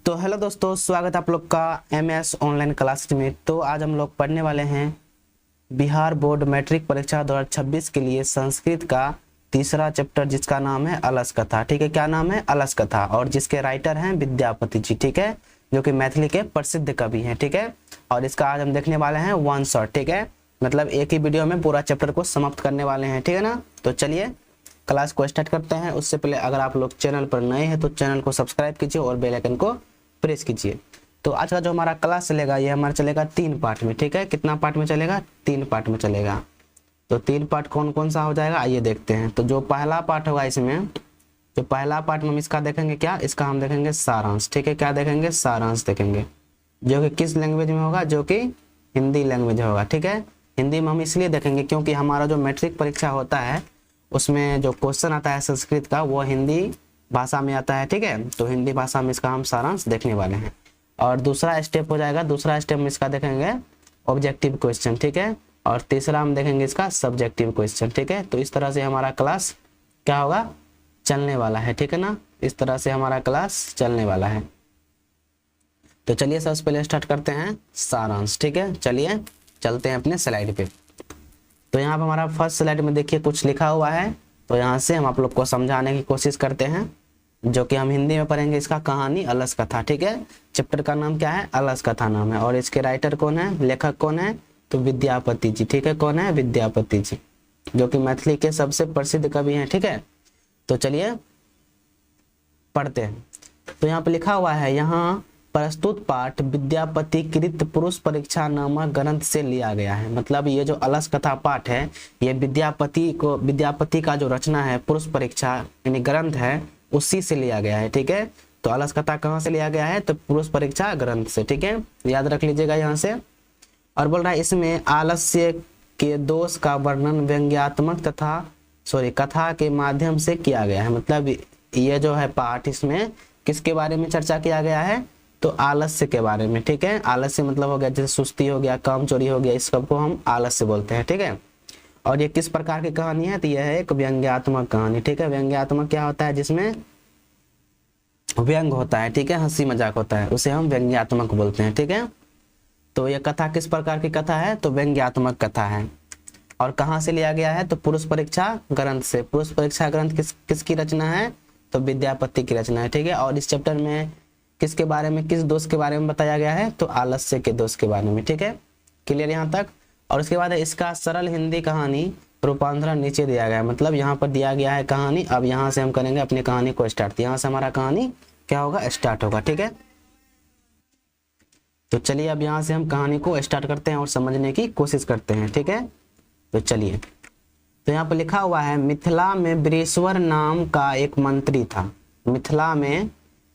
तो हेलो दोस्तों, स्वागत है आप लोग का एमएस ऑनलाइन क्लास में। तो आज हम लोग पढ़ने वाले हैं बिहार बोर्ड मैट्रिक परीक्षा 2026 के लिए संस्कृत का तीसरा चैप्टर, जिसका नाम है अलस कथा। ठीक है, क्या नाम है? अलस कथा। और जिसके राइटर हैं विद्यापति जी। ठीक है, जो कि मैथिली के प्रसिद्ध कवि हैं। ठीक है, और इसका आज हम देखने वाले हैं वन शॉट। ठीक है, मतलब एक ही वीडियो में पूरा चैप्टर को समाप्त करने वाले हैं। ठीक है ना, तो चलिए क्लास को स्टार्ट करते हैं। उससे पहले अगर आप लोग चैनल पर नए हैं तो चैनल को सब्सक्राइब कीजिए और बेल आइकन को प्रेस कीजिए। तो आज का जो हमारा क्लास चलेगा ये हमारा चलेगा 3 पार्ट में। ठीक है, कितना पार्ट में चलेगा? 3 पार्ट में चलेगा। तो 3 पार्ट कौन कौन सा हो जाएगा आइए देखते हैं। तो जो पहला पार्ट होगा इसमें, जो पहला पार्ट में हम इसका देखेंगे क्या, इसका हम देखेंगे सारांश। ठीक है, क्या देखेंगे? सारांश देखेंगे, जो कि किस लैंग्वेज में होगा? जो कि हिंदी लैंग्वेज होगा। ठीक है, हिंदी में हम इसलिए देखेंगे क्योंकि हमारा जो मैट्रिक परीक्षा होता है उसमें जो क्वेश्चन आता है संस्कृत का वो हिंदी भाषा में आता है। ठीक है, तो हिंदी भाषा में इसका हम सारांश देखने वाले हैं। और दूसरा स्टेप हो जाएगा, दूसरा स्टेप में इसका देखेंगे ऑब्जेक्टिव क्वेश्चन। ठीक है, और तीसरा हम देखेंगे इसका सब्जेक्टिव क्वेश्चन। ठीक है, तो इस तरह से हमारा क्लास क्या होगा? चलने वाला है। ठीक है ना, इस तरह से हमारा क्लास चलने वाला है। तो चलिए सबसे पहले स्टार्ट करते हैं सारांश। ठीक है, चलिए चलते हैं अपने स्लाइड पे। तो यहाँ पर हमारा फर्स्ट स्लाइड में देखिए कुछ लिखा हुआ है, तो यहाँ से हम आप लोग को समझाने की कोशिश करते हैं, जो कि हम हिंदी में पढ़ेंगे। इसका कहानी अलस कथा। ठीक है, चैप्टर का नाम क्या है? अलस कथा नाम है। और इसके राइटर कौन है, लेखक कौन है? तो विद्यापति जी। ठीक है, कौन है? विद्यापति जी, जो कि मैथिली के सबसे प्रसिद्ध कवि हैं। ठीक है, तो चलिए पढ़ते हैं। तो यहाँ पे लिखा हुआ है, यहाँ प्रस्तुत पाठ विद्यापति कृत पुरुष परीक्षा नामक ग्रंथ से लिया गया है। मतलब ये जो अलस कथा पाठ है ये विद्यापति का जो रचना है पुरुष परीक्षा यानी ग्रंथ है उसी से लिया गया है। ठीक है, तो अलस कथा कहाँ से लिया गया है? तो पुरुष परीक्षा ग्रंथ से। ठीक है, याद रख लीजिएगा यहाँ से। और बोल रहा है इसमें आलस्य के दोष का वर्णन व्यंग्यात्मक कथा के माध्यम से किया गया है। मतलब ये जो है पाठ, इसमें किसके बारे में चर्चा किया गया है? तो आलस्य के बारे में। ठीक है, आलस्य मतलब हो गया जैसे सुस्ती हो गया, काम चोरी हो गया, इस सब को हम आलस्य बोलते हैं। ठीक है, और ये किस प्रकार की कहानी है? तो यह है एक व्यंग्यात्मक कहानी। ठीक है, व्यंग्यात्मक क्या होता है? जिसमें व्यंग होता है। ठीक है, हंसी मजाक होता है, उसे हम व्यंग्यात्मक बोलते हैं। ठीक है, तो यह कथा किस प्रकार की कथा है? तो व्यंग्यात्मक कथा है। और कहाँ से लिया गया है? तो पुरुष परीक्षा ग्रंथ से। पुरुष परीक्षा ग्रंथ किसकी रचना है? तो विद्यापति की रचना है। ठीक है, और इस चैप्टर में किसके बारे में, किस दोष के बारे में बताया गया है? तो आलस्य के दोष के बारे में। ठीक है, क्लियर यहाँ तक। और उसके बाद इसका सरल हिंदी कहानी रूपांतरण नीचे दिया गया है। मतलब यहाँ पर दिया गया है कहानी। अब यहाँ से हम करेंगे अपनी कहानी को स्टार्ट। यहाँ से हमारा कहानी क्या होगा? स्टार्ट होगा। ठीक है, तो चलिए अब यहाँ से हम कहानी को स्टार्ट करते हैं और समझने की कोशिश करते हैं। ठीक है, तो चलिए। तो यहाँ पर लिखा हुआ है, मिथिला में वृषवर नाम का एक मंत्री था। मिथिला में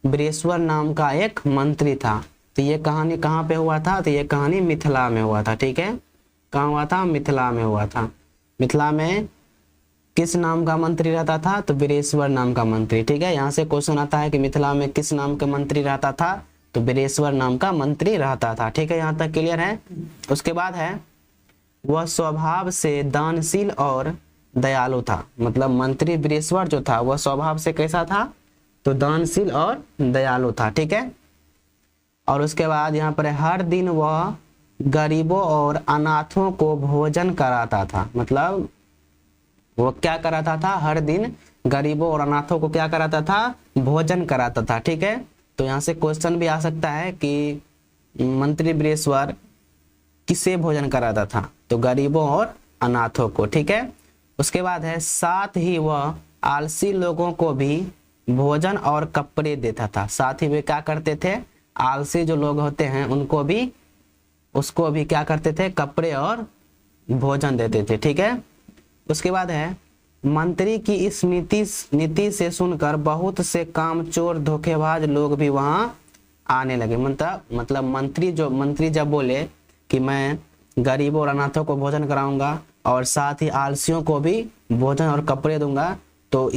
वृषवर नाम का एक मंत्री था। तो ये कहानी कहाँ पे हुआ था? तो ये कहानी मिथिला में हुआ था। ठीक है, कहाँ हुआ था? मिथिला में हुआ था। मिथिला में किस नाम का मंत्री रहता था? तो वृषवर नाम का मंत्री। ठीक है, यहाँ से क्वेश्चन आता है कि मिथिला में किस नाम का मंत्री रहता था? तो वृषवर नाम का मंत्री रहता था। ठीक है, यहाँ तक क्लियर है। उसके बाद है, वह स्वभाव से दानशील और दयालु था। मतलब मंत्री वृषवर जो था वह स्वभाव से कैसा था? तो दानशील और दयालु था। ठीक है, और उसके बाद यहाँ पर हर दिन वह गरीबों और अनाथों को भोजन कराता था। मतलब वो क्या कराता था? हर दिन गरीबों और अनाथों को क्या कराता था? भोजन कराता था। ठीक है, तो यहाँ से क्वेश्चन भी आ सकता है कि मंत्री वृषवर किसे भोजन कराता था? तो गरीबों और अनाथों को। ठीक है, उसके बाद है, साथ ही वह आलसी लोगों को भी भोजन और कपड़े देता था। साथ ही वे क्या करते थे? आलसी जो लोग होते हैं उसको भी क्या करते थे? कपड़े और भोजन देते थे। ठीक है, उसके बाद है, मंत्री की इस नीति से सुनकर बहुत से कामचोर धोखेबाज लोग भी वहां आने लगे। मतलब मंत्री जब बोले कि मैं गरीबों और अनाथों को भोजन कराऊंगा और साथ ही आलसियों को भी भोजन और कपड़े दूंगा, तो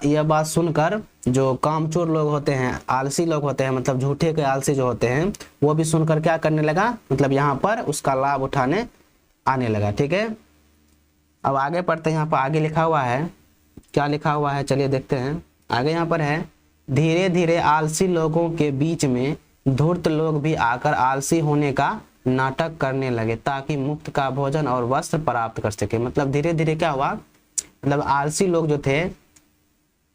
यह बात सुनकर जो कामचोर लोग होते हैं, आलसी लोग होते हैं, मतलब झूठे के आलसी जो होते हैं, वो भी सुनकर क्या करने लगा? मतलब यहाँ पर उसका लाभ उठाने आने लगा। ठीक है, अब आगे पढ़ते हैं। यहाँ पर आगे लिखा हुआ है, क्या लिखा हुआ है? चलिए देखते हैं। आगे यहाँ पर है, धीरे धीरे आलसी लोगों के बीच में धूर्त लोग भी आकर आलसी होने का नाटक करने लगे ताकि मुफ्त का भोजन और वस्त्र प्राप्त कर सके। मतलब धीरे धीरे क्या हुआ, मतलब आलसी लोग जो थे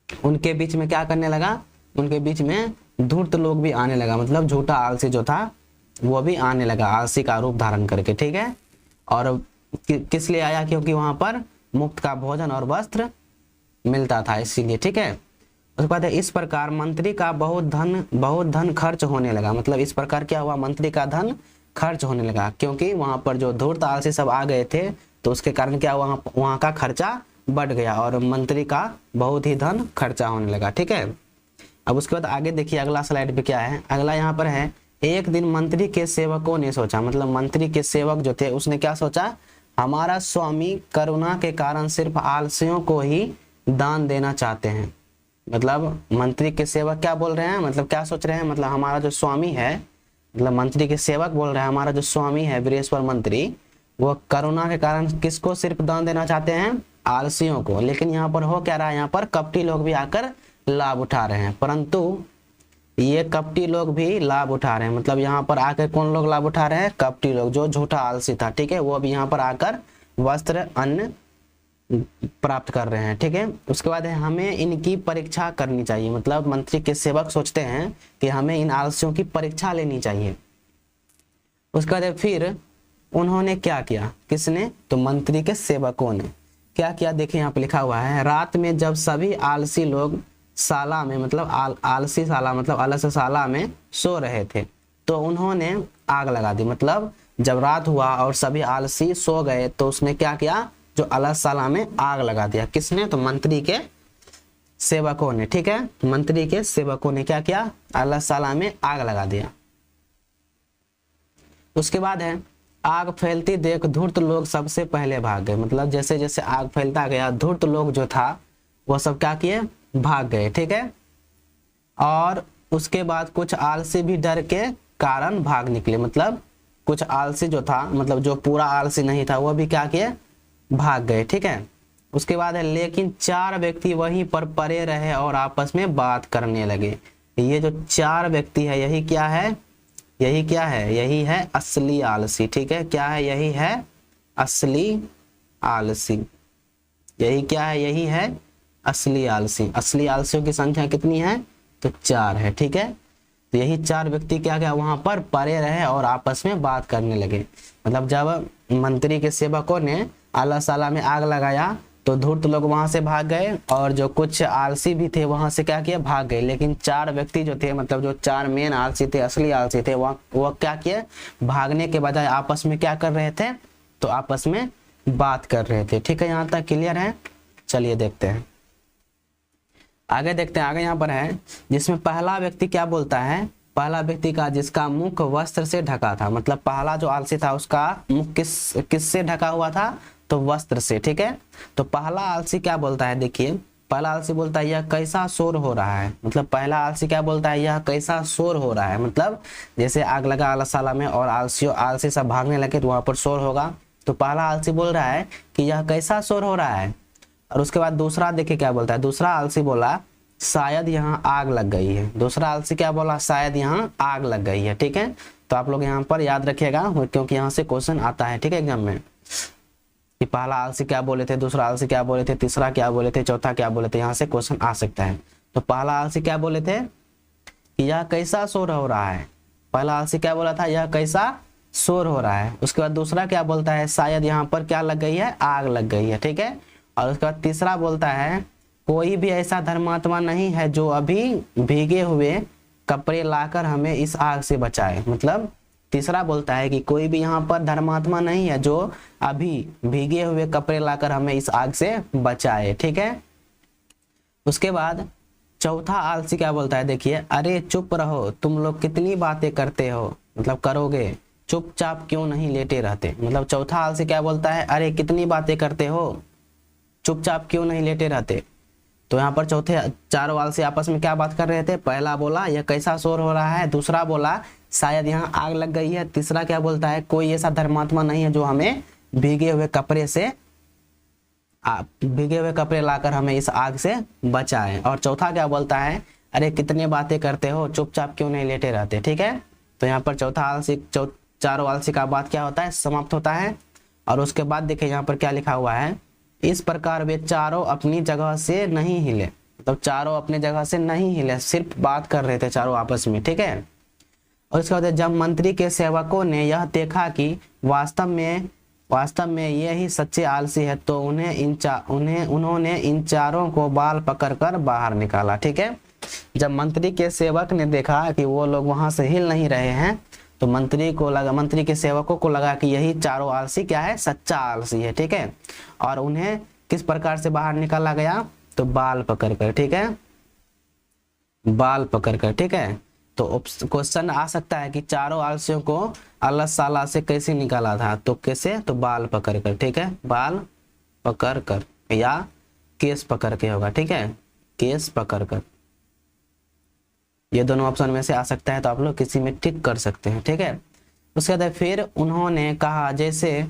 उनके बीच में क्या करने लगा, उनके बीच में धूर्त लोग भी आने लगा। मतलब झूठा आलसी जो था वो भी आने लगा आलसी का रूप धारण करके, ठीक है। और किस लिए आया, क्योंकि वहां पर मुफ्त का भोजन और वस्त्र मिलता था इसीलिए, ठीक है। उसके बाद इस प्रकार मंत्री का बहुत धन खर्च होने लगा। मतलब इस प्रकार क्या हुआ, मंत्री का धन खर्च होने लगा, क्योंकि वहां पर जो धूर्त आलसी सब आ गए थे तो उसके कारण क्या हुआ, वहां का खर्चा बढ़ गया और मंत्री का बहुत ही धन खर्चा होने लगा, ठीक है। अब उसके बाद आगे देखिए अगला स्लाइड पे क्या है। अगला यहाँ पर है, एक दिन मंत्री के सेवकों ने सोचा, मतलब मंत्री के सेवक जो थे उसने क्या सोचा, हमारा स्वामी करुणा के कारण सिर्फ आलसियों को ही दान देना चाहते हैं। मतलब मंत्री के सेवक क्या बोल रहे हैं, मतलब क्या सोच रहे हैं, मतलब हमारा जो स्वामी है, मतलब मंत्री के सेवक बोल रहे हैं हमारा जो स्वामी है वीरेश्वर मंत्री, वो करुणा के कारण किसको सिर्फ दान देना चाहते हैं, आलसियों को। लेकिन यहाँ पर हो क्या रहा है, यहाँ पर कपटी लोग भी आकर लाभ उठा रहे हैं, परंतु ये कपटी लोग भी लाभ उठा रहे हैं। मतलब यहाँ पर आकर कौन लोग लाभ उठा रहे हैं, कपटी लोग, जो झूठा आलसी था, ठीक है, वो भी यहाँ पर आकर वस्त्र अन्न प्राप्त कर रहे हैं, ठीक है। उसके बाद है, हमें इनकी परीक्षा करनी चाहिए। मतलब मंत्री के सेवक सोचते हैं कि हमें इन आलसियों की परीक्षा लेनी चाहिए। उसके बाद फिर उन्होंने क्या किया, किसने, तो मंत्री के सेवकों ने क्या किया, देखिए यहाँ पे लिखा हुआ है, रात में जब सभी आलसी लोग शाला में, मतलब आलसी शाला मतलब आलस शाला में सो रहे थे तो उन्होंने आग लगा दी। मतलब जब रात हुआ और सभी आलसी सो गए तो उसने क्या किया, जो अलसशाला में आग लगा दिया। किसने, तो मंत्री के सेवकों ने, ठीक है। मंत्री के सेवकों ने क्या किया, अलसशाला में आग लगा दिया। उसके बाद है, आग फैलती देख धूर्त लोग सबसे पहले भाग गए। मतलब जैसे जैसे आग फैलता गया धूर्त लोग जो था वो सब क्या किए, भाग गए, ठीक है। और उसके बाद कुछ आलसी भी डर के कारण भाग निकले। मतलब कुछ आलसी जो था, मतलब जो पूरा आलसी नहीं था वो भी क्या किए, भाग गए, ठीक है। उसके बाद है, लेकिन 4 व्यक्ति वहीं पर पड़े रहे और आपस में बात करने लगे। ये जो 4 व्यक्ति है यही क्या है, यही क्या है, यही है असली आलसी, ठीक है। क्या है, यही है असली आलसी। यही क्या है, यही है असली आलसी। असली आलसियों की संख्या कितनी है, तो 4 है, ठीक है। तो यही 4 व्यक्ति क्या क्या वहां पर पड़े रहे और आपस में बात करने लगे। मतलब जब मंत्री के सेवकों ने अलसशाला में आग लगाया तो धूर्त लोग वहां से भाग गए और जो कुछ आलसी भी थे वहां से क्या किए, भाग गए। लेकिन 4 व्यक्ति जो थे, मतलब जो 4 मेन आलसी थे, असली आलसी थे, वो क्या किए, भागने के बजाय आपस में क्या कर रहे थे, तो आपस में बात कर रहे थे, ठीक है। यहाँ तक क्लियर है। चलिए देखते हैं आगे, देखते हैं आगे। यहाँ पर है, जिसमें पहला व्यक्ति क्या बोलता है, पहला व्यक्ति का जिसका मुख वस्त्र से ढका था। मतलब पहला जो आलसी था उसका मुख किससे ढका हुआ था, तो वस्त्र से, ठीक है। तो पहला आलसी क्या बोलता है, देखिए पहला आलसी बोलता है, यह कैसा शोर हो रहा है। मतलब पहला आलसी क्या बोलता है, यह कैसा शोर हो रहा है। मतलब जैसे आग लगा अलसशाला में और आलसी सब भागने लगे तो वहां पर शोर होगा। तो पहला आलसी बोल रहा है कि यह कैसा शोर हो रहा है। और उसके बाद दूसरा देखिए क्या बोलता है, दूसरा आलसी बोला शायद यहाँ आग लग गई है। दूसरा आलसी क्या बोला, शायद यहाँ आग लग गई है, ठीक है। तो आप लोग यहाँ पर याद रखिएगा क्योंकि यहाँ से क्वेश्चन आता है, ठीक है, एग्जाम में, कि पहला आलसी क्या बोले थे, दूसरा आलसी क्या बोले थे, तीसरा क्या बोले थे, चौथा क्या बोले थे, यहाँ से क्वेश्चन आ सकता है। तो पहला आलसी क्या बोले थे कि यह कैसा शोर हो रहा है। पहला आलसी क्या बोला था, यह कैसा शोर हो रहा है। उसके बाद दूसरा क्या बोलता है, शायद यहाँ पर क्या लग गई है, आग लग गई है, ठीक है। और उसके बाद तीसरा बोलता है, कोई भी ऐसा धर्मात्मा नहीं है जो अभी भीगे हुए कपड़े लाकर हमें इस आग से बचाए। मतलब तीसरा बोलता है कि कोई भी यहाँ पर धर्मात्मा नहीं है जो अभी भीगे हुए कपड़े लाकर हमें इस आग से बचाए, ठीक है। उसके बाद चौथा आलसी क्या बोलता है, देखिए, अरे चुप रहो, तुम लोग कितनी बातें करते हो, मतलब करोगे, चुपचाप क्यों नहीं लेटे रहते। मतलब चौथा आलसी क्या बोलता है, अरे कितनी बातें करते हो, चुपचाप क्यों नहीं लेटे रहते। तो यहाँ पर चौथे चारों आलसी आपस में क्या बात कर रहे थे, पहला बोला यह कैसा शोर हो रहा है, दूसरा बोला शायद यहाँ आग लग गई है, तीसरा क्या बोलता है, कोई ऐसा धर्मात्मा नहीं है जो हमें भीगे हुए कपड़े लाकर हमें इस आग से बचाए। और चौथा क्या बोलता है, अरे कितने बातें करते हो, चुपचाप क्यों नहीं लेटे रहते। ठीक है, तो यहाँ पर चौथा आलसी, चारों आलसी का बाद क्या होता है, समाप्त होता है। और उसके बाद देखिए यहाँ पर क्या लिखा हुआ है, इस प्रकार वे चारों अपनी जगह से नहीं हिले, मतलब चारों अपनी जगह से नहीं हिले, सिर्फ बात कर रहे थे चारों आपस में। ठीक है, और इसके बाद जब मंत्री के सेवकों ने यह देखा कि वास्तव में ये ही सच्चे आलसी है, तो उन्होंने इन चारों को बाल पकड़कर बाहर निकाला। ठीक है, जब मंत्री के सेवक ने देखा कि वो लोग वहां से हिल नहीं रहे हैं, तो मंत्री के सेवकों को लगा कि यही चारों आलसी क्या है, सच्चा आलसी है। ठीक है, और उन्हें किस प्रकार से बाहर निकाला गया, तो बाल पकड़कर। ठीक है, बाल पकड़कर। ठीक है, तो क्वेश्चन आ सकता है कि चारों आलसियों को अल्लाह साला से कैसे निकाला था, तो कैसे, तो बाल पकड़कर। ठीक है, बाल पकड़कर या केस पकड़ के होगा। ठीक है, केस पकड़कर, ये दोनों ऑप्शन में से आ सकता है, तो आप लोग किसी में टिक कर सकते हैं। ठीक है, उसके बाद फिर उन्होंने कहा, जैसे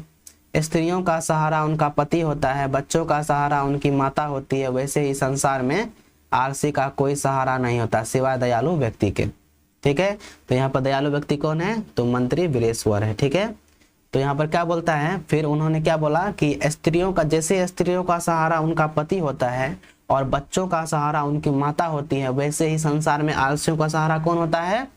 स्त्रियों का सहारा उनका पति होता है, बच्चों का सहारा उनकी माता होती है, वैसे ही संसार में आलसी का कोई सहारा नहीं होता सिवाय दयालु व्यक्ति के। ठीक है, तो यहाँ पर दयालु व्यक्ति कौन है, तो मंत्री वीरेश्वर है। ठीक है, तो यहाँ पर क्या बोलता है, फिर उन्होंने क्या बोला कि जैसे स्त्रियों का सहारा उनका पति होता है और बच्चों का सहारा उनकी माता होती है, वैसे ही संसार में आलसियों का सहारा कौन होता है,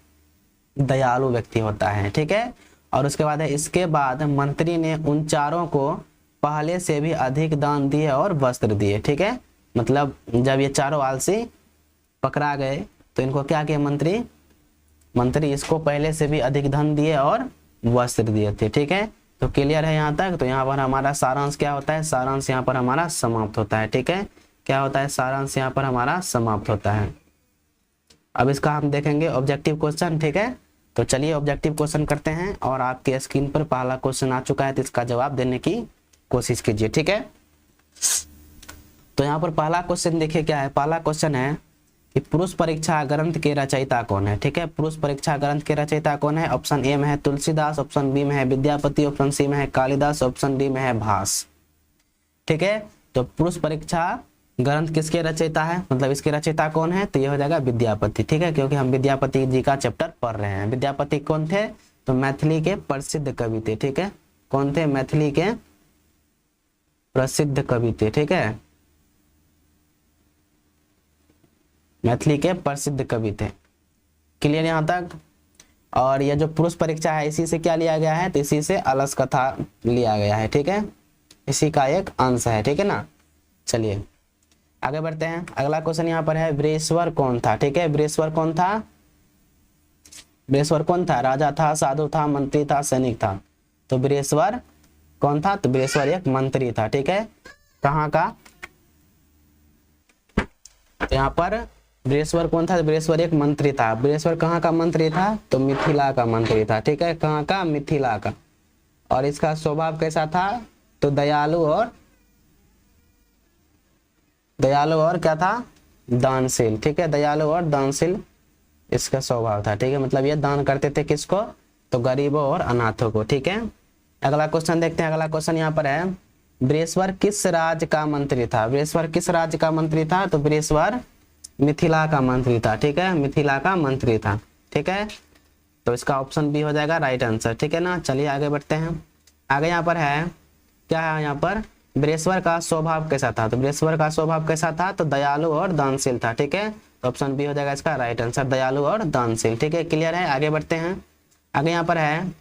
दयालु व्यक्ति होता है। ठीक है, और उसके बाद है, इसके बाद मंत्री ने उन चारों को पहले से भी अधिक दान दिए और वस्त्र दिए। ठीक है, मतलब जब ये चारों आलसी पकड़ा गए तो इनको क्या किया, मंत्री इसको पहले से भी अधिक धन दिए और वस्त्र दिए थे। ठीक है, तो क्लियर है यहाँ तक। तो यहाँ पर हमारा सारांश क्या होता है, सारांश यहाँ पर हमारा समाप्त होता है। ठीक है, क्या होता है, सारांश यहाँ पर हमारा समाप्त होता है। अब इसका हम देखेंगे ऑब्जेक्टिव क्वेश्चन। ठीक है, तो चलिए ऑब्जेक्टिव क्वेश्चन करते हैं, और आपके स्क्रीन पर पहला क्वेश्चन आ चुका है, तो इसका जवाब देने की कोशिश कीजिए। ठीक है, तो यहाँ पर पहला क्वेश्चन देखिए क्या है, पहला क्वेश्चन है कि पुरुष परीक्षा ग्रंथ के रचयिता कौन है। ठीक है, पुरुष परीक्षा ग्रंथ के रचयिता कौन है, ऑप्शन ए में है तुलसीदास, ऑप्शन बी में है विद्यापति, ऑप्शन सी में है कालिदास, ऑप्शन डी में है भास। ठीक है, तो पुरुष परीक्षा ग्रंथ किसके रचयिता है, मतलब इसके रचयिता कौन है, तो ये हो जाएगा विद्यापति। ठीक है, क्योंकि हम विद्यापति जी का चैप्टर पढ़ रहे हैं। विद्यापति कौन थे, तो मैथिली के प्रसिद्ध कवि थे। ठीक है, कौन थे, मैथिली के प्रसिद्ध कवि थे। ठीक है, मैथिली के प्रसिद्ध कवि थे। क्लियर यहाँ तक। और यह जो पुरुष परीक्षा है, इसी से क्या लिया गया है, तो इसी से अलस कथा लिया गया है। ठीक है, इसी का एक अंश है। ठीक है ना, चलिए आगे बढ़ते हैं। अगला क्वेश्चन यहाँ पर है, वीरेश्वर कौन था। ठीक है, वीरेश्वर कौन था, वीरेश्वर कौन था, राजा था, साधु था, मंत्री था, सैनिक था। तो वीरेश्वर कौन था, तो वीरेश्वर एक मंत्री था। ठीक है, कहाँ का, तो यहाँ पर वीरेश्वर कौन था, वीरेश्वर एक मंत्री था। वीरेश्वर कहाँ का मंत्री था, तो मिथिला का मंत्री था। ठीक है, कहाँ का, मिथिला का। और इसका स्वभाव कैसा था, तो दयालु और क्या था, दानशील। ठीक है, दयालु और दानशील इसका स्वभाव था। ठीक है, मतलब ये दान करते थे किसको, तो गरीबों और अनाथों को। ठीक है, अगला क्वेश्चन देखते हैं। अगला क्वेश्चन यहाँ पर है, वीरेश्वर किस राज्य का मंत्री था। वीरेश्वर किस राज्य का मंत्री था, तो वीरेश्वर मिथिला का मंत्री था। ठीक है, मिथिला का मंत्री था। ठीक है, तो इसका ऑप्शन बी हो जाएगा राइट आंसर। ठीक है ना, चलिए आगे बढ़ते हैं। आगे यहाँ पर है, क्या है यहाँ पर, वीरेश्वर का स्वभाव कैसा था। तो वीरेश्वर का स्वभाव कैसा था, तो दयालु और दानशील था। ठीक है, तो ऑप्शन बी हो जाएगा इसका राइट आंसर, दयालु और दानशील। ठीक है, क्लियर है, आगे बढ़ते हैं। आगे यहाँ पर है,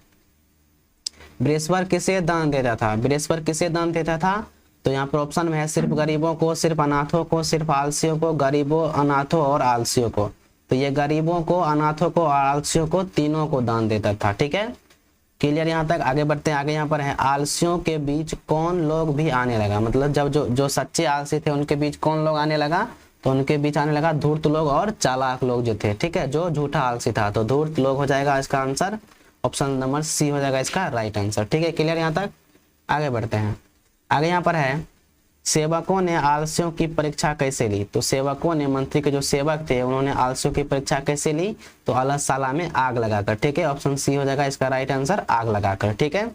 वीरेश्वर किसे दान देता था। वीरेश्वर किसे दान देता था, तो यहाँ पर ऑप्शन में है सिर्फ गरीबों को, सिर्फ अनाथों को, सिर्फ आलसियों को, गरीबों, अनाथों और आलसियों को। तो ये गरीबों को, अनाथों को और आलसियों को, तीनों को दान देता था। ठीक है, क्लियर यहाँ तक। आगे बढ़ते हैं। आगे यहाँ पर है, आलसियों के बीच कौन लोग भी आने लगा। मतलब जब जो सच्चे आलसी थे उनके बीच कौन लोग आने लगा, तो उनके बीच आने लगा धूर्त लोग और चालाक लोग जो थे। ठीक है, जो झूठा आलसी था, तो धूर्त लोग हो जाएगा इसका आंसर, ऑप्शन नंबर सी हो जाएगा इसका राइट आंसर। ठीक है, क्लियर यहाँ तक। आगे बढ़ते हैं। आगे यहाँ पर है, सेवकों ने आलसियों की परीक्षा कैसे ली। तो सेवकों ने, मंत्री के जो सेवक थे उन्होंने आलसियों की परीक्षा कैसे ली, तो अलसशाला में आग लगाकर। ठीक है, ऑप्शन सी हो जाएगा इसका राइट आंसर, आग लगाकर। ठीक है,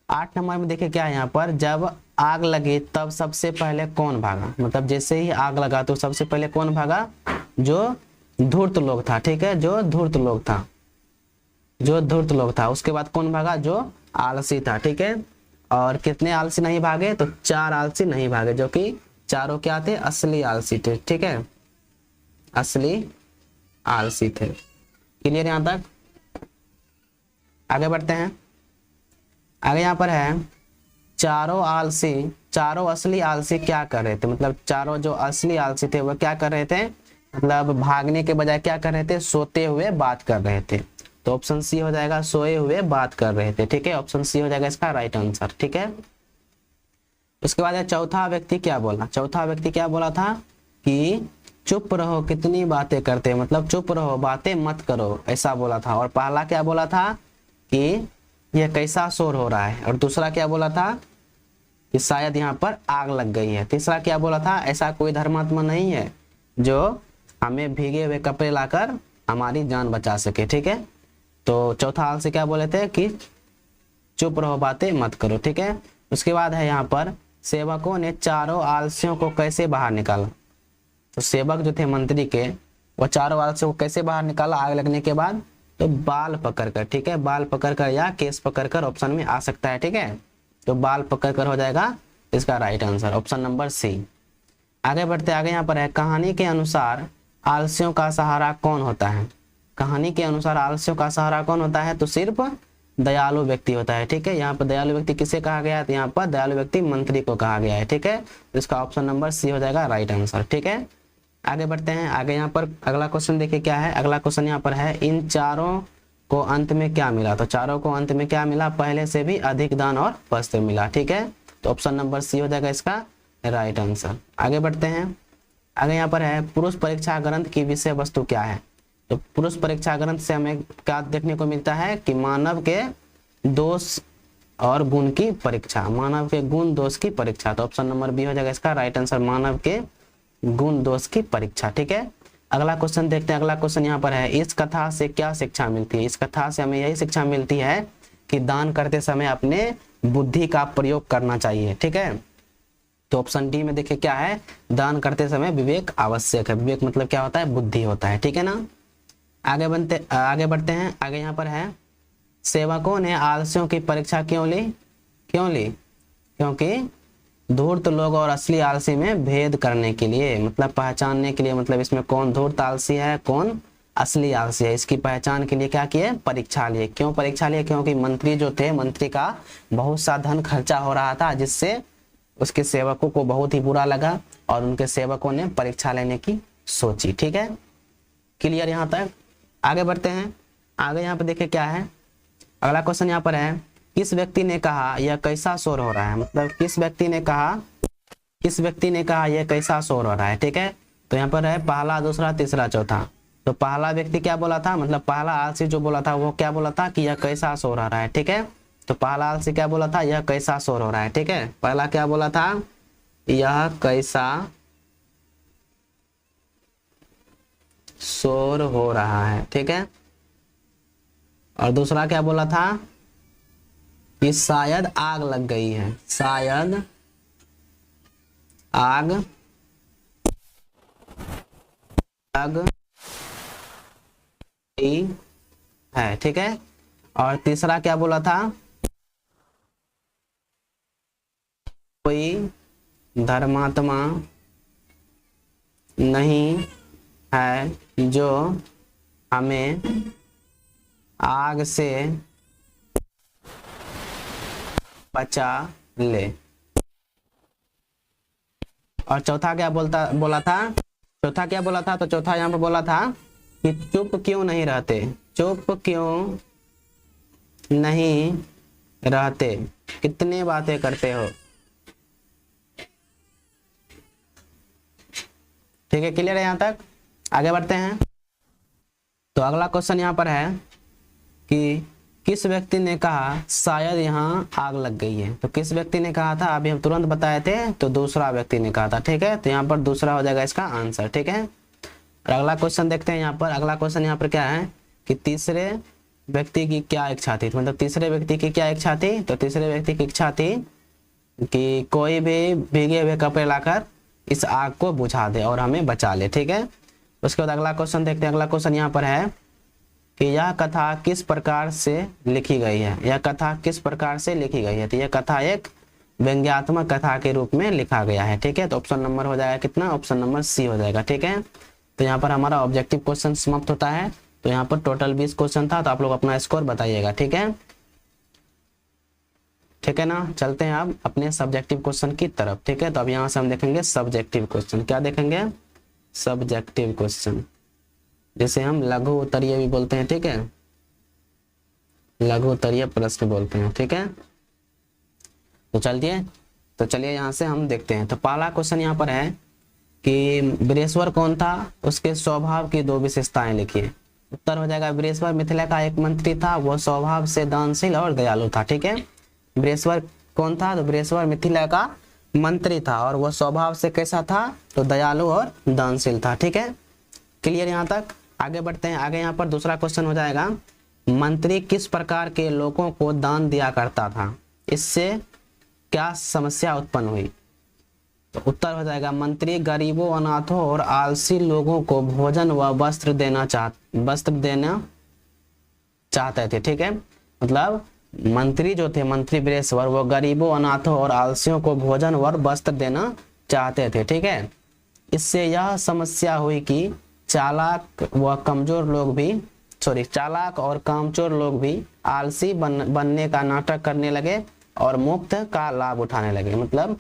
8 नंबर में देखिए क्या है यहाँ पर, जब आग लगी तब सबसे पहले कौन भागा, मतलब जैसे ही आग लगा तो सबसे पहले कौन भागा, जो धूर्त लोग था, ठीक है, जो धूर्त लोग था, जो धूर्त लोग था। उसके बाद कौन भागा, जो आलसी था, ठीक है। और कितने आलसी नहीं भागे, तो 4 आलसी नहीं भागे, जो कि चारों क्या थे, असली आलसी थे, ठीक है, असली आलसी थे। क्लियर यहां तक? आगे बढ़ते हैं। आगे यहाँ पर है चारों आलसी, चारों असली आलसी क्या कर रहे थे, मतलब चारों जो असली आलसी थे वो क्या कर रहे थे, मतलब भागने के बजाय क्या कर रहे थे, सोते हुए बात कर रहे थे। तो ऑप्शन सी हो जाएगा, सोए हुए बात कर रहे थे, ठीक है, ऑप्शन सी हो जाएगा इसका राइट आंसर, ठीक है। उसके बाद चौथा व्यक्ति क्या बोला, चौथा व्यक्ति क्या बोला था कि चुप रहो कितनी बातें करते, मतलब चुप रहो बातें मत करो, ऐसा बोला था। और पहला क्या बोला था कि यह कैसा शोर हो रहा है, और दूसरा क्या बोला था कि शायद यहाँ पर आग लग गई है। तीसरा क्या बोला था, ऐसा कोई धर्मात्मा नहीं है जो हमें भीगे हुए कपड़े लाकर हमारी जान बचा सके, ठीक है। तो चौथा आलसी क्या बोले थे कि चुप रहो बातें मत करो, ठीक है। उसके बाद है यहाँ पर सेवकों ने चारों आलसियों को कैसे बाहर निकाला। तो सेवक जो थे मंत्री के, वो चारों आलसियों को कैसे बाहर निकाला आग लगने के बाद, तो बाल पकड़कर, ठीक है, बाल पकड़कर या केस पकड़कर ऑप्शन में आ सकता है, ठीक है। तो बाल पकड़कर हो जाएगा इसका right answer, option number C. आगे बढ़ते आगे यहाँ पर है कहानी के अनुसार आलसियों का सहारा कौन होता है। कहानी के अनुसार आलसियों का सहारा कौन होता है, तो सिर्फ दयालु व्यक्ति होता है, ठीक है। यहाँ पर दयालु व्यक्ति किसे कहा गया है, तो यहाँ पर दयालु व्यक्ति मंत्री को कहा गया है, ठीक है। तो इसका ऑप्शन नंबर सी हो जाएगा राइट आंसर, ठीक है। आगे बढ़ते हैं। आगे यहाँ पर अगला क्वेश्चन देखिए क्या है। अगला क्वेश्चन यहाँ पर है इन चारों को अंत में क्या मिला। तो चारों को अंत में क्या मिला, पहले से भी अधिक दान और वस्त्र मिला, ठीक है। तो ऑप्शन नंबर सी हो जाएगा इसका राइट आंसर। आगे बढ़ते हैं। आगे यहाँ पर है पुरुष परीक्षा ग्रंथ की विषय वस्तु क्या है। तो पुरुष परीक्षा ग्रंथ से हमें क्या देखने को मिलता है कि मानव के दोष और गुण की परीक्षा, मानव के गुण दोष की परीक्षा। तो ऑप्शन नंबर बी हो जाएगा इसका राइट आंसर, मानव के गुण दोष की परीक्षा, ठीक है। अगला क्वेश्चन देखते हैं। अगला क्वेश्चन यहाँ पर है इस कथा से क्या शिक्षा मिलती है। इस कथा से हमें यही शिक्षा मिलती है कि दान करते समय अपने बुद्धि का प्रयोग करना चाहिए, ठीक है। तो ऑप्शन डी में देखिए क्या है, दान करते समय विवेक आवश्यक है। विवेक मतलब क्या होता है, बुद्धि होता है, ठीक है ना। आगे बढ़ते हैं। आगे यहाँ पर है सेवकों ने आलसियों की परीक्षा क्यों ली। क्यों ली, क्योंकि धूर्त लोग और असली आलसी में भेद करने के लिए, मतलब पहचानने के लिए, मतलब इसमें कौन धूर्त आलसी है कौन असली आलसी है, इसकी पहचान के लिए क्या किए, परीक्षा लिए। क्यों परीक्षा लिए, क्योंकि मंत्री जो थे, मंत्री का बहुत सा धन खर्चा हो रहा था, जिससे उसके सेवकों को बहुत ही बुरा लगा और उनके सेवकों ने परीक्षा लेने की सोची, ठीक है। क्लियर यहाँ तक। आगे बढ़ते हैं। आगे यहाँ पर देखिए क्या है। अगला क्वेश्चन यहाँ पर है किस व्यक्ति ने कहा यह कैसा शोर हो रहा है। मतलब किस व्यक्ति ने कहा यह कैसा शोर हो रहा है, ठीक है। तो यहाँ पर है पहला, दूसरा, तीसरा, चौथा। तो पहला व्यक्ति क्या बोला था, मतलब पहला आलसी जो बोला था वो क्या बोला था कि यह कैसा शोर हो रहा है, ठीक है। तो पहला आलसी क्या बोला था, यह कैसा शोर हो रहा है, ठीक है। पहला क्या बोला था, यह कैसा शोर हो रहा है, ठीक है। और दूसरा क्या बोला था कि शायद आग लग गई है, शायद आग लग गई है, ठीक है। और तीसरा क्या बोला था, कोई धर्मात्मा नहीं है जो हमें आग से बचा ले। और चौथा क्या बोला था, चौथा क्या बोला था, तो चौथा यहाँ पर बोला था कि चुप क्यों नहीं रहते, चुप क्यों नहीं रहते, कितने बातें करते हो, ठीक है। क्लियर है यहाँ तक। आगे बढ़ते हैं। तो अगला क्वेश्चन यहाँ पर है कि किस व्यक्ति ने कहा शायद यहाँ आग लग गई है। तो किस व्यक्ति ने कहा था, अभी हम तुरंत बताए थे, तो दूसरा व्यक्ति ने कहा था, ठीक है। तो यहाँ पर दूसरा हो जाएगा इसका आंसर, ठीक है। और अगला क्वेश्चन देखते हैं यहाँ पर। अगला क्वेश्चन यहाँ पर क्या है कि तीसरे व्यक्ति की क्या इच्छा थी। मतलब तीसरे व्यक्ति की क्या इच्छा थी, तो तीसरे व्यक्ति की इच्छा थी कि कोई भी भीगे हुए कपड़े लाकर इस आग को बुझा दे और हमें बचा ले। ठीक है, उसके बाद अगला क्वेश्चन देखते हैं। अगला क्वेश्चन यहाँ पर है कि यह कथा किस प्रकार से लिखी गई है। यह कथा किस प्रकार से लिखी गई है, तो यह कथा एक व्यंग्यात्मक कथा के रूप में लिखा गया है। ठीक है, तो ऑप्शन नंबर हो जाएगा कितना, ऑप्शन नंबर सी हो जाएगा। ठीक है, तो यहाँ पर हमारा ऑब्जेक्टिव क्वेश्चन समाप्त होता है। तो यहाँ पर टोटल 20 क्वेश्चन था, तो आप लोग अपना स्कोर बताइएगा। ठीक है, ठीक है ना। चलते हैं अब अपने सब्जेक्टिव क्वेश्चन की तरफ। ठीक है, तो अब यहाँ से हम देखेंगे सब्जेक्टिव क्वेश्चन। क्या देखेंगे, सब्जेक्टिव क्वेश्चन, जिसे हम लघु उत्तरीय भी बोलते हैं। ठीक है, लघु उत्तरीय प्रश्न बोलते हैं। ठीक है, तो चलिए यहाँ से हम देखते हैं। तो पहला क्वेश्चन यहाँ पर है कि वीरेश्वर कौन था, उसके स्वभाव की 2 विशेषताएं लिखिए। उत्तर हो जाएगा वीरेश्वर मिथिला का एक मंत्री था, वह स्वभाव से दानशील और दयालु था। ठीक है, वीरेश्वर कौन था, तो वीरेश्वर मिथिला का मंत्री था और वह स्वभाव से कैसा था, तो दयालु और दानशील था। ठीक है, क्लियर यहाँ तक। आगे बढ़ते हैं। आगे यहाँ पर दूसरा क्वेश्चन हो जाएगा, मंत्री किस प्रकार के लोगों को दान दिया करता था, इससे क्या समस्या उत्पन्न हुई। तो उत्तर हो जाएगा मंत्री गरीबों, अनाथों और आलसी लोगों को भोजन व वस्त्र देना चाहते थे। ठीक है, मतलब मंत्री जो थे, मंत्री वीरेश्वर, वो गरीबों, अनाथों और आलसियों को भोजन व वस्त्र देना चाहते थे। ठीक है, इससे यह समस्या हुई कि चालाक और कामचोर लोग भी आलसी बनने का नाटक करने लगे और मुफ्त का लाभ उठाने लगे। मतलब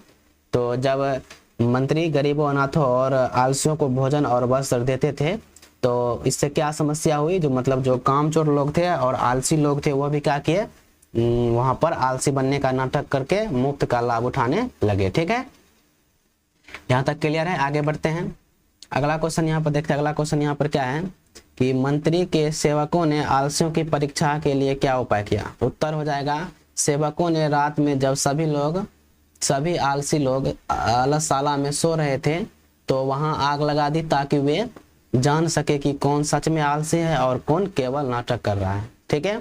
तो जब मंत्री गरीबों, अनाथों और आलसियों को भोजन और वस्त्र देते थे, तो इससे क्या समस्या हुई, जो कामचोर लोग थे और आलसी लोग थे, वो भी क्या किए, वहां पर आलसी बनने का नाटक करके मुफ्त का लाभ उठाने लगे। ठीक है, यहाँ तक क्लियर है। आगे बढ़ते हैं। अगला क्वेश्चन यहाँ पर देखते हैं। अगला क्वेश्चन यहाँ पर क्या है कि मंत्री के सेवकों ने आलसियों की परीक्षा के लिए क्या उपाय किया। उत्तर हो जाएगा सेवकों ने रात में जब सभी आलसी लोग अलसशाला में सो रहे थे, तो वहां आग लगा दी ताकि वे जान सके कि कौन सच में आलसी है और कौन केवल नाटक कर रहा है। ठीक है,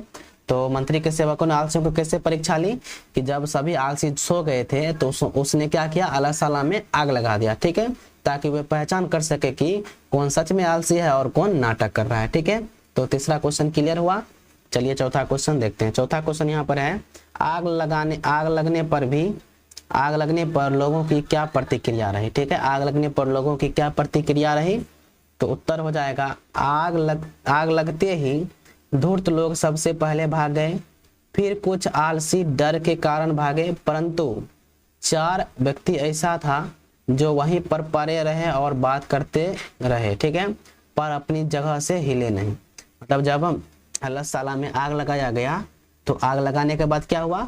तो मंत्री के सेवकों ने आलसियों को कैसे परीक्षा ली कि जब सभी आलसी सो गए थे, तो उसने क्या किया, अलसशाला में आग लगा दिया। ठीक है, ताकि वे पहचान कर सके कि कौन सच में आलसी है और कौन नाटक कर रहा है। ठीक है, तो तीसरा क्वेश्चन क्लियर हुआ। चलिए चौथा क्वेश्चन देखते हैं। चौथा क्वेश्चन यहाँ पर है, आग लगने पर लोगों की क्या प्रतिक्रिया रही। ठीक है, आग लगने पर लोगों की क्या प्रतिक्रिया रही, तो उत्तर हो जाएगा आग लगते ही धूर्त लोग सबसे पहले भाग गए, फिर कुछ आलसी डर के कारण भागे, परंतु 4 व्यक्ति ऐसा था जो वहीं पर पड़े रहे और बात करते रहे। ठीक है, पर अपनी जगह से हिले नहीं। मतलब जब हम अलसशाला में आग लगाया गया, तो आग लगाने के बाद क्या हुआ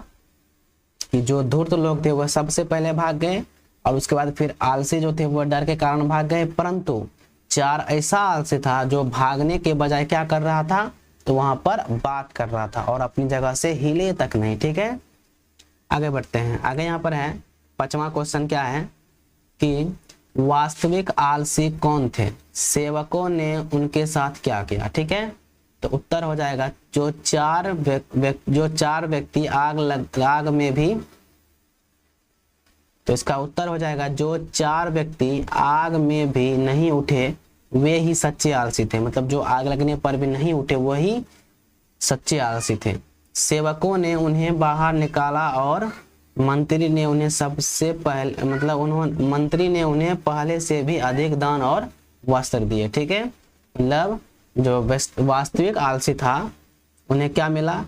कि जो धूर्त लोग थे वह सबसे पहले भाग गए और उसके बाद फिर आलसी जो थे वह डर के कारण भाग गए, परंतु 4 ऐसा आलसी था जो भागने के बजाय क्या कर रहा था, तो वहां पर बात कर रहा था और अपनी जगह से हिले तक नहीं। ठीक है, आगे बढ़ते हैं। आगे यहाँ पर है 5वां क्वेश्चन क्या है कि वास्तविक आलसी कौन थे, सेवकों ने उनके साथ क्या किया। ठीक है, तो उत्तर हो जाएगा जो चार व्यक्ति आग में भी, तो इसका उत्तर हो जाएगा जो 4 व्यक्ति आग में भी नहीं उठे वे ही सच्चे आलसी थे। मतलब जो आग लगने पर भी नहीं उठे वही सच्चे आलसी थे। सेवकों ने उन्हें बाहर निकाला और मंत्री ने उन्हें पहले से भी अधिक दान और वस्त्र दिए। ठीक है, मतलब जो वास्तविक आलसी था उन्हें क्या मिला,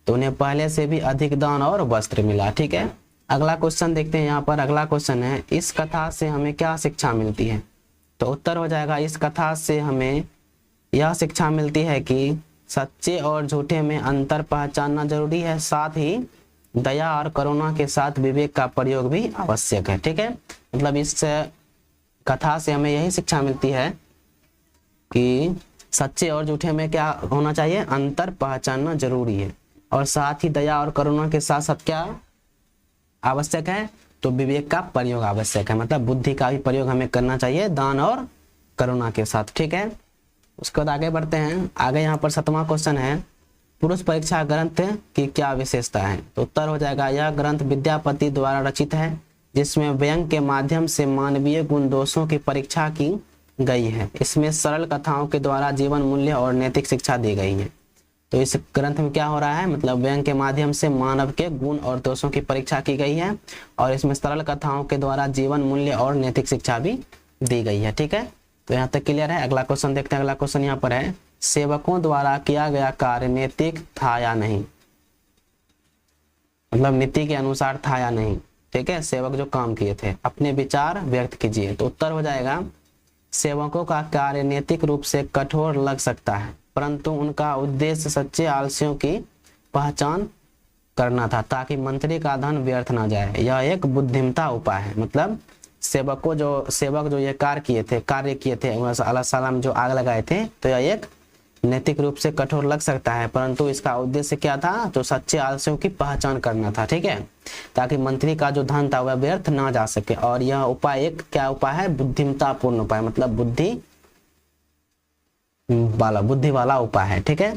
तो उन्हें पहले से भी अधिक दान और वस्त्र मिला। ठीक है, अगला क्वेश्चन देखते हैं। यहाँ पर अगला क्वेश्चन है, इस कथा से हमें क्या शिक्षा मिलती है। तो उत्तर हो जाएगा इस कथा से हमें यह शिक्षा मिलती है कि सच्चे और झूठे में अंतर पहचानना जरूरी है, साथ ही दया और करुणा के साथ विवेक का प्रयोग भी आवश्यक है। ठीक है, मतलब इस कथा से हमें यही शिक्षा मिलती है कि सच्चे और झूठे में क्या होना चाहिए, अंतर पहचानना जरूरी है, और साथ ही दया और करुणा के साथ साथ क्या आवश्यक है, तो विवेक का प्रयोग आवश्यक है। मतलब बुद्धि का भी प्रयोग हमें करना चाहिए दान और करुणा के साथ। ठीक है, उसके बाद आगे बढ़ते हैं। आगे यहाँ पर 7वां क्वेश्चन है पुरुष परीक्षा ग्रंथ की क्या विशेषता है? तो उत्तर हो जाएगा यह ग्रंथ विद्यापति द्वारा रचित है, जिसमें व्यंग के माध्यम से मानवीय गुण दोषों की परीक्षा की गई है। इसमें सरल कथाओं के द्वारा जीवन मूल्य और नैतिक शिक्षा दी गई है। तो इस ग्रंथ में क्या हो रहा है, मतलब व्यंग के माध्यम से मानव के गुण और दोषों की परीक्षा की गई है और इसमें सरल कथाओं के द्वारा जीवन मूल्य और नैतिक शिक्षा भी दी गई है। ठीक है, तो यहाँ तक क्लियर है। अगला क्वेश्चन देखते हैं। अगला क्वेश्चन यहाँ पर है, सेवकों द्वारा किया गया कार्य नैतिक था या नहीं? मतलब नीति के अनुसार था या नहीं। ठीक है, सेवक जो काम किए थे, अपने विचार व्यक्त कीजिए। तो उत्तर हो जाएगा सेवकों का कार्य नैतिक रूप से कठोर लग सकता है, परंतु उनका उद्देश्य सच्चे आलसियों की पहचान करना था, ताकि मंत्री का धन व्यर्थ ना जाए। यह एक बुद्धिमता उपाय है। मतलब सेवक जो ये कार्य किए थे अल्लाह सलाम जो आग लगाए थे, तो यह एक नैतिक रूप से कठोर लग सकता है, परंतु इसका उद्देश्य क्या था? जो सच्चे आलसियों की पहचान करना था। ठीक है, ताकि मंत्री का जो धन था वह व्यर्थ ना जा सके। और यह उपाय एक क्या उपाय है? बुद्धिमतापूर्ण उपाय, मतलब बुद्धि वाला उपाय है। ठीक है,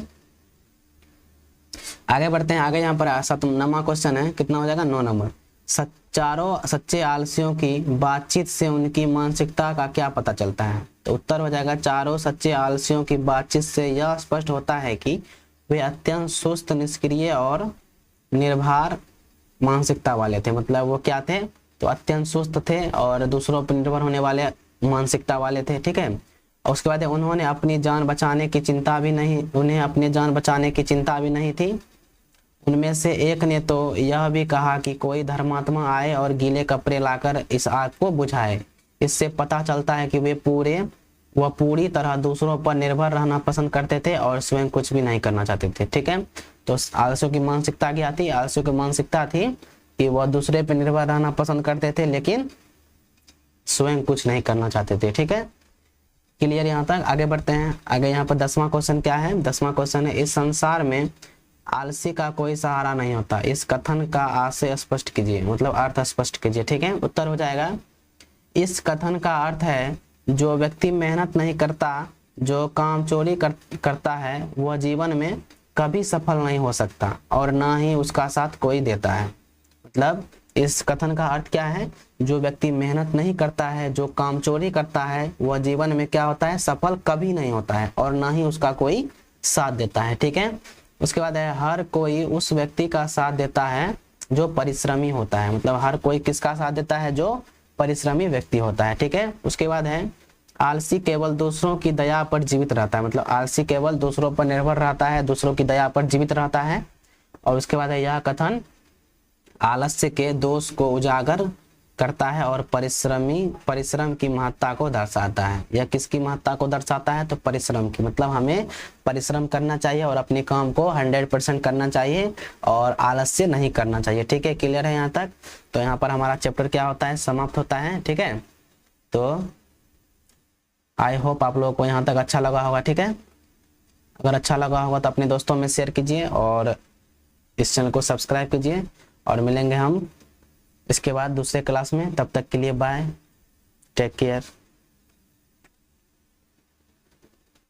आगे बढ़ते हैं। आगे यहाँ पर 7वां क्वेश्चन है, कितना हो जाएगा? 9 नंबर। चारों सच्चे आलसियों की बातचीत से उनकी मानसिकता का क्या पता चलता है? तो उत्तर हो जाएगा चारों सच्चे आलसियों की बातचीत से यह स्पष्ट होता है कि वे अत्यंत सुस्त, निष्क्रिय और निर्भर मानसिकता वाले थे। मतलब वो क्या थे? तो अत्यंत सुस्त थे और दूसरों पर निर्भर होने वाले मानसिकता वाले थे। ठीक है, और उसके बाद उन्हें अपनी जान बचाने की चिंता भी नहीं थी। उनमें से एक ने तो यह भी कहा कि कोई धर्मात्मा आए और गीले कपड़े लाकर इस आग को बुझाए। इससे पता चलता है कि वह पूरी तरह दूसरों पर निर्भर रहना पसंद करते थे और स्वयं कुछ भी नहीं करना चाहते थे। ठीक है, तो आलसियों की मानसिकता क्या थी? आलसियों की मानसिकता थी कि वह दूसरे पर निर्भर रहना पसंद करते थे, लेकिन स्वयं कुछ नहीं करना चाहते थे। ठीक है, क्लियर यहाँ तक? आगे बढ़ते हैं। आगे यहाँ पर 10वां क्वेश्चन क्या है? 10वां क्वेश्चन है, इस संसार में आलसी का कोई सहारा नहीं होता। इस कथन का आशय स्पष्ट कीजिए, मतलब अर्थ स्पष्ट कीजिए। ठीक है, उत्तर हो जाएगा इस कथन का अर्थ है जो व्यक्ति मेहनत नहीं करता, जो काम चोरी करता है, वह जीवन में कभी सफल नहीं हो सकता और ना ही उसका साथ कोई देता है। मतलब इस कथन का अर्थ क्या है? जो व्यक्ति मेहनत नहीं करता है, जो काम चोरी करता है, वह जीवन में क्या होता है? सफल कभी नहीं होता है और ना ही उसका कोई साथ देता है। ठीक है, उसके बाद है हर कोई उस व्यक्ति का साथ देता है जो परिश्रमी होता है। मतलब हर कोई किसका साथ देता है? जो परिश्रमी व्यक्ति होता है। ठीक है, उसके बाद है आलसी केवल दूसरों की दया पर जीवित रहता है। मतलब आलसी केवल दूसरों पर निर्भर रहता है, दूसरों की दया पर जीवित रहता है। और उसके बाद है यह कथन आलस्य के दोष को उजागर करता है और परिश्रम की महत्ता को दर्शाता है। यह किसकी महत्ता को दर्शाता है? तो परिश्रम की। मतलब हमें परिश्रम करना चाहिए और अपने काम को 100% करना चाहिए और आलस्य नहीं करना चाहिए। ठीक है, क्लियर है यहाँ तक? तो यहाँ पर हमारा चैप्टर क्या होता है? समाप्त होता है। ठीक है, तो आई होप आप लोगों को यहाँ तक अच्छा लगा होगा। ठीक है, अगर अच्छा लगा होगा तो अपने दोस्तों में शेयर कीजिए और इस चैनल को सब्सक्राइब कीजिए और मिलेंगे हम इसके बाद दूसरे क्लास में। तब तक के लिए बाय, टेक केयर।